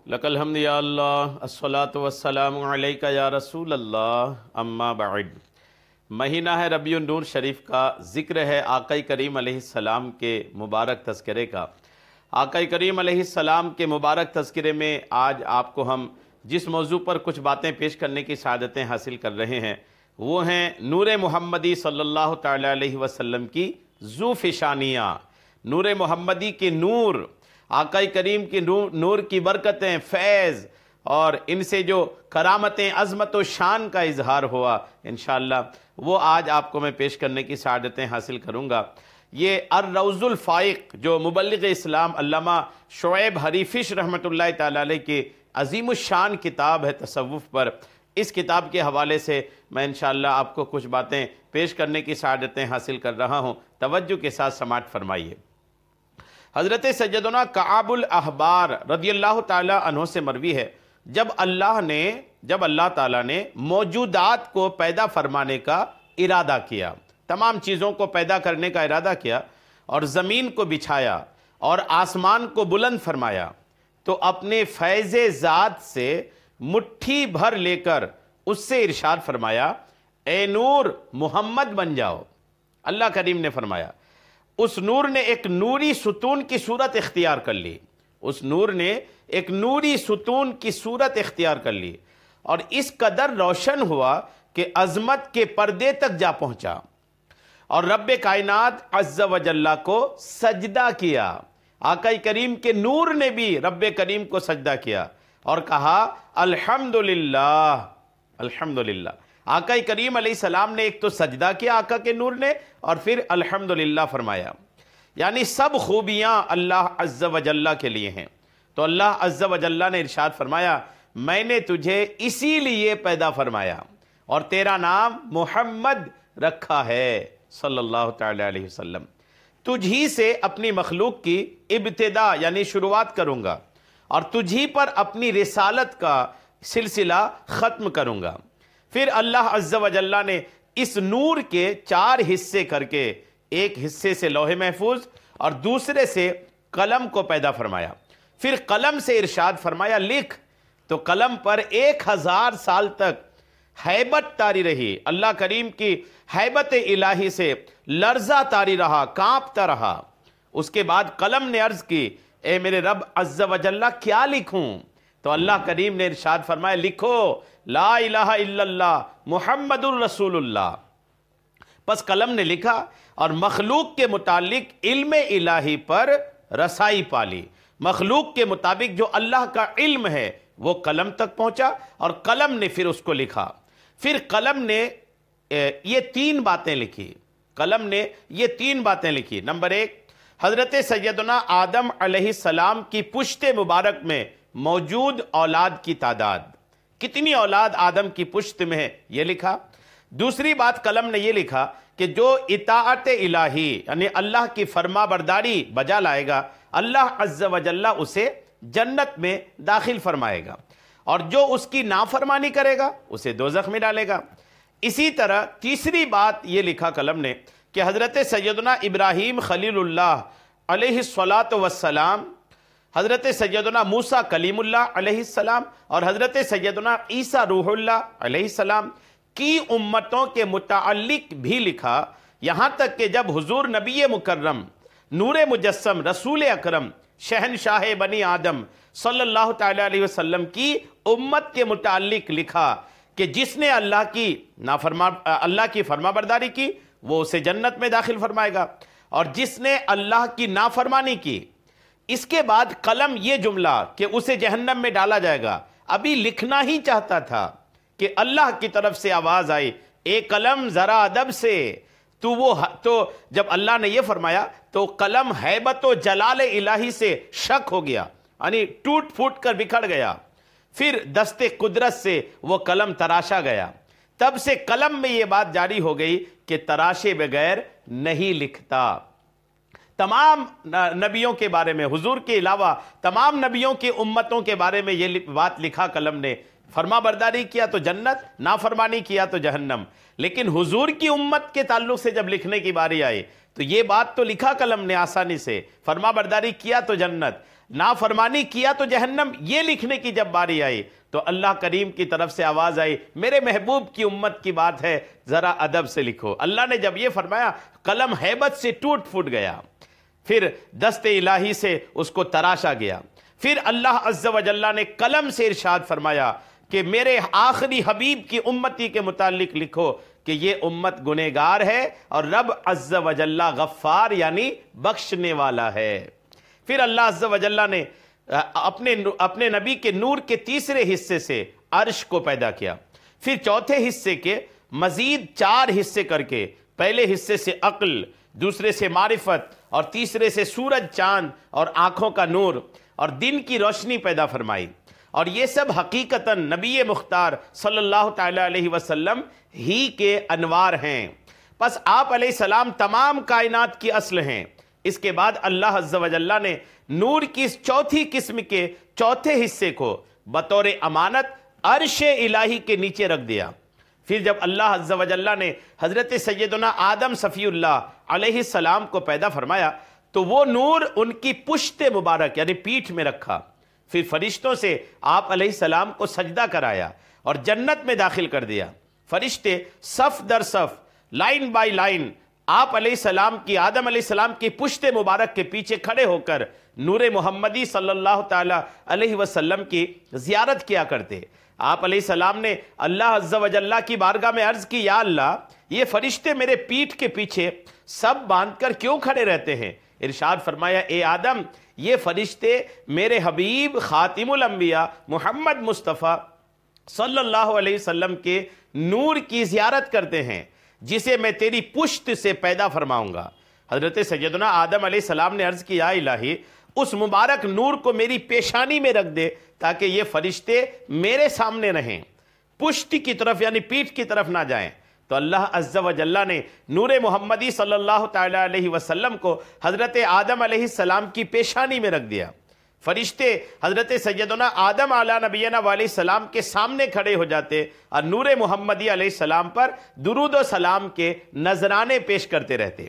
لک الحمد یا اللہ الصلاۃ والسلام علیک یا رسول اللہ اما بعد۔ مہینہ ہے ربیع النور شریف کا، ذکر ہے آقا کریم علیہ السلام کے مبارک تذکرے کا۔ آقا کریم علیہ السلام کے مبارک تذکرے میں آج آپ کو ہم جس موضوع پر کچھ باتیں پیش کرنے کی سعادتیں حاصل کر رہے ہیں وہ ہیں نور محمدی صلی اللہ تعالی علیہ وسلم کی ذو فشانیاں، نور محمدی کے نور، آقا کریم کی نور کی برکتیں، فیض اور ان سے جو کرامتیں، عظمت و شان کا اظہار ہوا انشاءاللہ وہ آج آپ کو میں پیش کرنے کی سعادتیں حاصل کروں گا۔ یہ الروض الفائق جو مبلغ اسلام علامہ شعیب حریفش رحمۃ اللہ تعالی علیہ کی عظیم الشان کتاب ہے تصوف پر، اس کتاب کے حوالے سے میں انشاءاللہ آپ کو کچھ باتیں پیش کرنے کی سعادتیں حاصل کر رہا ہوں، توجہ کے ساتھ سماعت فرمائیے۔ حضرت سیدنا کعب الاحبار رضی اللہ تعالی عنہ سے مروی ہے، جب اللہ تعالیٰ نے موجودات کو پیدا فرمانے کا ارادہ کیا، تمام چیزوں کو پیدا کرنے کا ارادہ کیا اور زمین کو بچھایا اور آسمان کو بلند فرمایا، تو اپنے فیض ذات سے مٹھی بھر لے کر اس سے ارشاد فرمایا، اے نور محمد بن جاؤ۔ اللہ کریم نے فرمایا، اس نور نے ایک نوری ستون کی صورت اختیار کر لی، اس نور نے ایک نوری ستون کی صورت اختیار کر لی اور اس قدر روشن ہوا کہ عظمت کے پردے تک جا پہنچا اور رب کائنات عز و جل کو سجدہ کیا۔ آقا کریم کے نور نے بھی رب کریم کو سجدہ کیا اور کہا الحمدللہ الحمدللہ۔ آقا کریم علیہ السلام نے ایک تو سجدہ کیا آقا کے نور نے اور پھر الحمدللہ فرمایا، یعنی سب خوبیاں اللہ عز و جل کے لیے ہیں۔ تو اللہ عز و جل نے ارشاد فرمایا، میں نے تجھے اسی لیے پیدا فرمایا اور تیرا نام محمد رکھا ہے صلی اللہ تعالی علیہ وسلم۔ تجھی سے اپنی مخلوق کی ابتدا یعنی شروعات کروں گا اور تجھی پر اپنی رسالت کا سلسلہ ختم کروں گا۔ پھر اللہ عز و جل نے اس نور کے 4 حصے کر کے ایک حصے سے لوح محفوظ اور دوسرے سے قلم کو پیدا فرمایا، پھر قلم سے ارشاد فرمایا لکھ، تو قلم پر 1000 سال تک ہیبت طاری رہی، اللہ کریم کی ہیبت الہی سے لرزہ طاری رہا، کانپتا رہا۔ اس کے بعد قلم نے عرض کی، اے میرے رب عز و جل کیا لکھوں؟ تو اللہ کریم نے ارشاد فرمایا لکھو لا الہ الا اللہ محمد الرسول اللہ۔ پس قلم نے لکھا اور مخلوق کے متعلق علم الہی پر رسائی پالی، مخلوق کے مطابق جو اللہ کا علم ہے وہ قلم تک پہنچا اور قلم نے پھر اس کو لکھا۔ پھر قلم نے یہ 3 باتیں لکھی، قلم نے یہ 3 باتیں لکھی۔ نمبر 1، حضرت سیدنا آدم علیہ السلام کی پشت مبارک میں موجود اولاد کی تعداد، کتنی اولاد آدم کی پشت میں ہے یہ لکھا۔ دوسری بات قلم نے یہ لکھا کہ جو اطاعت الہی یعنی اللہ کی فرما برداری بجا لائے گا اللہ عز و جل اسے جنت میں داخل فرمائے گا اور جو اس کی نافرمانی کرے گا اسے دوزخ میں ڈالے گا۔ اسی طرح تیسری بات یہ لکھا قلم نے کہ حضرت سیدنا ابراہیم خلیل اللہ علیہ السلام، حضرت سیدنا موسیٰ کلیم اللہ علیہ السلام اور حضرت سیدنا عیسیٰ روح اللہ علیہ السلام کی امتوں کے متعلق بھی لکھا، یہاں تک کہ جب حضور نبی مکرم نور مجسم رسول اکرم شہنشاہ بنی آدم صلی اللہ تعالی علیہ وسلم کی امت کے متعلق لکھا کہ جس نے اللہ کی فرما برداری کی وہ اسے جنت میں داخل فرمائے گا اور جس نے اللہ کی نافرمانی کی، اس کے بعد قلم یہ جملہ کہ اسے جہنم میں ڈالا جائے گا، ابھی لکھنا ہی چاہتا تھا کہ اللہ کی طرف سے آواز آئی، اے قلم ذرا ادب سے، تو جب اللہ نے یہ فرمایا تو قلم ہیبت و جلال الہی سے شک ہو گیا، یعنی ٹوٹ پھوٹ کر بکھر گیا۔ پھر دست قدرت سے وہ قلم تراشا گیا، تب سے قلم میں یہ بات جاری ہو گئی کہ تراشے بغیر نہیں لکھتا۔ تمام نبیوں کے بارے میں، حضور کے علاوہ تمام نبیوں کی امتوں کے بارے میں یہ بات لکھا قلم نے، فرما برداری کیا تو جنت، نافرمانی کیا تو جہنم۔ لیکن حضور کی امت کے تعلق سے جب لکھنے کی باری آئی تو یہ بات تو لکھا قلم نے آسانی سے، فرما برداری کیا تو جنت، نافرمانی کیا تو جہنم، یہ لکھنے کی جب باری آئی تو اللہ کریم کی طرف سے آواز آئی میرے محبوب کی امت کی بات ہے، ذرا ادب سے لکھو۔ اللہ نے جب یہ فرمایا قلم ہیبت سے ٹوٹ پھوٹ گیا، پھر دست الہی سے اس کو تراشا گیا۔ پھر اللہ عز و جل نے قلم سے ارشاد فرمایا کہ میرے آخری حبیب کی امتی کے متعلق لکھو کہ یہ امت گنہگار ہے اور رب عز و جل غفار یعنی بخشنے والا ہے۔ پھر اللہ عز و جل نے اپنے نبی کے نور کے تیسرے حصے سے عرش کو پیدا کیا، پھر چوتھے حصے کے مزید 4 حصے کر کے، پہلے حصے سے عقل، دوسرے سے معرفت اور تیسرے سے سورج چاند اور آنکھوں کا نور اور دن کی روشنی پیدا فرمائی، اور یہ سب حقیقتاً نبی مختار صلی اللہ تعالی علیہ وسلم ہی کے انوار ہیں۔ پس آپ علیہ السلام تمام کائنات کی اصل ہیں۔ اس کے بعد اللہ عز و جل نے نور کی اس چوتھی قسم کے چوتھے حصے کو بطور امانت عرش الہی کے نیچے رکھ دیا۔ پھر جب اللہ عز و جل نے حضرت سیدنا آدم صفی اللہ علیہ السلام کو پیدا فرمایا تو وہ نور ان کی پشت مبارک یعنی پیٹھ میں رکھا، پھر فرشتوں سے آپ علیہ السلام کو سجدہ کرایا اور جنت میں داخل کر دیا۔ فرشتے صف در صف، لائن بائی لائن آپ علیہ السلام کی، آدم علیہ السلام کی پشت مبارک کے پیچھے کھڑے ہو کر نور محمدی صلی اللہ تعالی علیہ وسلم کی زیارت کیا کرتے۔ آپ علیہ السلام نے اللہ عز و جل کی بارگاہ میں عرض کی، یا اللہ یہ فرشتے میرے پیٹھ کے پیچھے سب باندھ کر کیوں کھڑے رہتے ہیں؟ ارشاد فرمایا، اے آدم یہ فرشتے میرے حبیب خاتم الانبیاء محمد مصطفیٰ صلی اللہ علیہ وسلم کے نور کی زیارت کرتے ہیں جسے میں تیری پشت سے پیدا فرماؤں گا۔ حضرت سیدنا آدم علیہ السلام نے عرض کیا، الہی اس مبارک نور کو میری پیشانی میں رکھ دے تاکہ یہ فرشتے میرے سامنے رہیں، پشت کی طرف یعنی پیٹھ کی طرف نہ جائیں۔ تو اللہ عز و جل نے نور محمدی صلی اللہ تعالی علیہ وسلم کو حضرت آدم علیہ السلام کی پیشانی میں رکھ دیا۔ فرشتے حضرت سیدنا آدم علیہ نبینا علیہ السلام کے سامنے کھڑے ہو جاتے اور نور محمدی علیہ السلام پر درود و سلام کے نذرانے پیش کرتے رہتے۔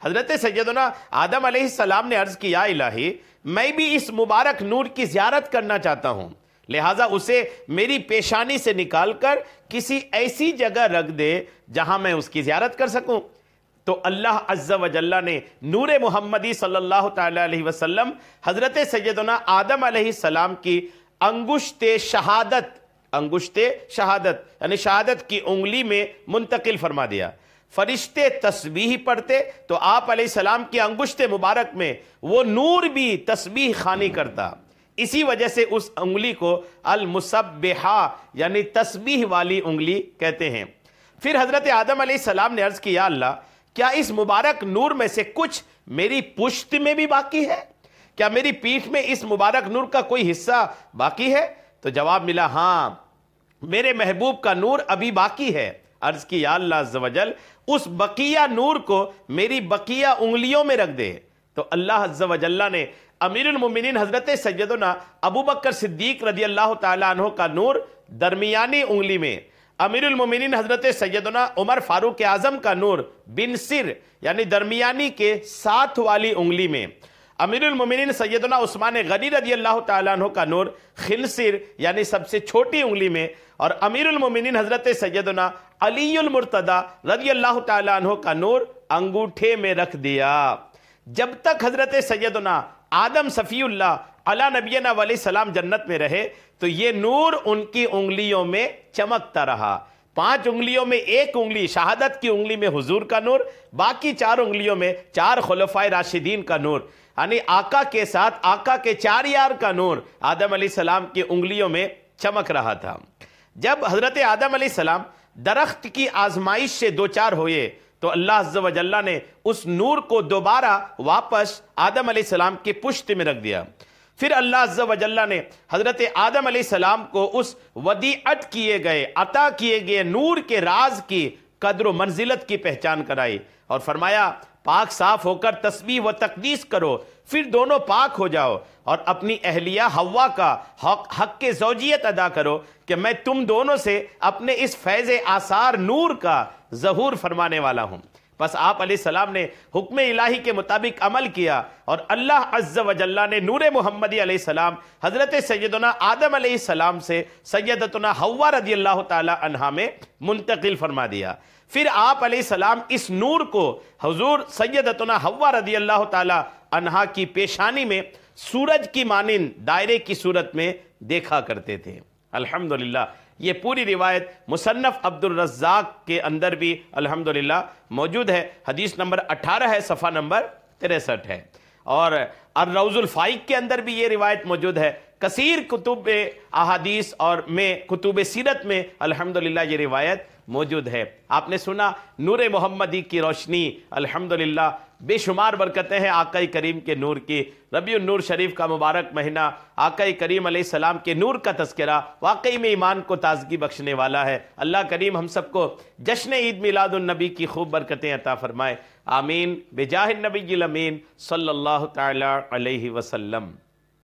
حضرت سیدنا آدم علیہ السلام نے عرض کیا، الہی میں بھی اس مبارک نور کی زیارت کرنا چاہتا ہوں، لہٰذا اسے میری پیشانی سے نکال کر کسی ایسی جگہ رکھ دے جہاں میں اس کی زیارت کر سکوں۔ تو اللہ عز و جل نے نور محمدی صلی اللہ تعالی علیہ وسلم حضرت سیدنا آدم علیہ السلام کی انگشت شہادت یعنی شہادت کی انگلی میں منتقل فرما دیا۔ فرشتے تسبیح پڑھتے تو آپ علیہ السلام کی انگشت مبارک میں وہ نور بھی تسبیح خوانی کرتا، اسی وجہ سے اس انگلی کو المسبحہ یعنی تسبیح والی انگلی کہتے ہیں۔ پھر حضرت آدم علیہ السلام نے عرض کیا، اللہ کیا اس مبارک نور میں سے کچھ میری پشت میں بھی باقی ہے؟ کیا میری پیٹھ میں اس مبارک نور کا کوئی حصہ باقی ہے؟ تو جواب ملا، ہاں میرے محبوب کا نور ابھی باقی ہے۔ عرض کی، یا اللہ عز و جل اس بقیہ نور کو میری بقیہ انگلیوں میں رکھ دے۔ تو اللہ عز و جل نے امیر المومنین حضرت سیدنا ابو بکر صدیق رضی اللہ تعالیٰ عنہ کا نور درمیانی انگلی میں، امیر المومنین حضرت سیدنا عمر فاروق اعظم کا نور بنصر یعنی درمیانی کے ساتھ والی انگلی میں، امیر المومنین سیدنا عثمان غنی رضی اللہ تعالیٰ عنہ کا نور خنصر یعنی سب سے چھوٹی انگلی میں، اور امیر المومنین حضرت سیدنا علی المرتضی رضی اللہ تعالیٰ عنہ کا نور انگوٹھے میں رکھ دیا۔ جب تک حضرت سیدنا آدم صفی اللہ علیہ نبینا علیہ السلام جنت میں رہے تو یہ نور ان کی انگلیوں میں چمکتا رہا۔ 5 انگلیوں میں ایک انگلی شہادت کی انگلی میں حضور کا نور، باقی 4 انگلیوں میں 4 خلفائے راشدین کا نور، یعنی آقا کے ساتھ آقا کے 4 یار کا نور آدم علیہ السلام کی انگلیوں میں چمک رہا تھا۔ جب حضرت آدم علیہ السلام درخت کی آزمائش سے دوچار ہوئے تو اللہ عز و جل نے اس نور کو دوبارہ واپس آدم علیہ السلام کی پشت میں رکھ دیا۔ پھر اللہ عز و جل نے حضرت آدم علیہ السلام کو اس ودیعت کیے گئے عطا کیے گئے نور کے راز کی قدر و منزلت کی پہچان کرائی اور فرمایا، پاک صاف ہو کر تسبیح و تقدیس کرو، پھر دونوں پاک ہو جاؤ اور اپنی اہلیہ حوا کا حق زوجیت ادا کرو کہ میں تم دونوں سے اپنے اس فیض آثار نور کا ظہور فرمانے والا ہوں۔ بس آپ علیہ السلام نے حکم الہی کے مطابق عمل کیا اور اللہ عز و جل نے نور محمدی علیہ السلام حضرت سیدنا آدم علیہ السلام سے سیدتنا حوا رضی اللہ تعالی عنہا میں منتقل فرما دیا۔ پھر آپ علیہ السلام اس نور کو حضور سیدتنا حوا رضی اللہ تعالی عنہا کی پیشانی میں سورج کی مانند دائرے کی صورت میں دیکھا کرتے تھے۔ الحمدللہ یہ پوری روایت مصنف عبد الرزاق کے اندر بھی الحمدللہ موجود ہے، حدیث نمبر 18 ہے، صفحہ نمبر 63 ہے، اور الروض الفائق کے اندر بھی یہ روایت موجود ہے۔ کثیر کتب احادیث اور میں کتب سیرت میں الحمدللہ یہ روایت موجود ہے۔ آپ نے سنا نور محمدی کی روشنی، الحمدللہ بے شمار برکتیں ہیں آقا کریم کے نور کی۔ ربیع النور شریف کا مبارک مہینہ، آقا کریم علیہ السلام کے نور کا تذکرہ واقعی میں ایمان کو تازگی بخشنے والا ہے۔ اللہ کریم ہم سب کو جشن عید میلاد النبی کی خوب برکتیں عطا فرمائے، آمین بجاہ النبی الامین صلی اللہ تعالی علیہ وسلم۔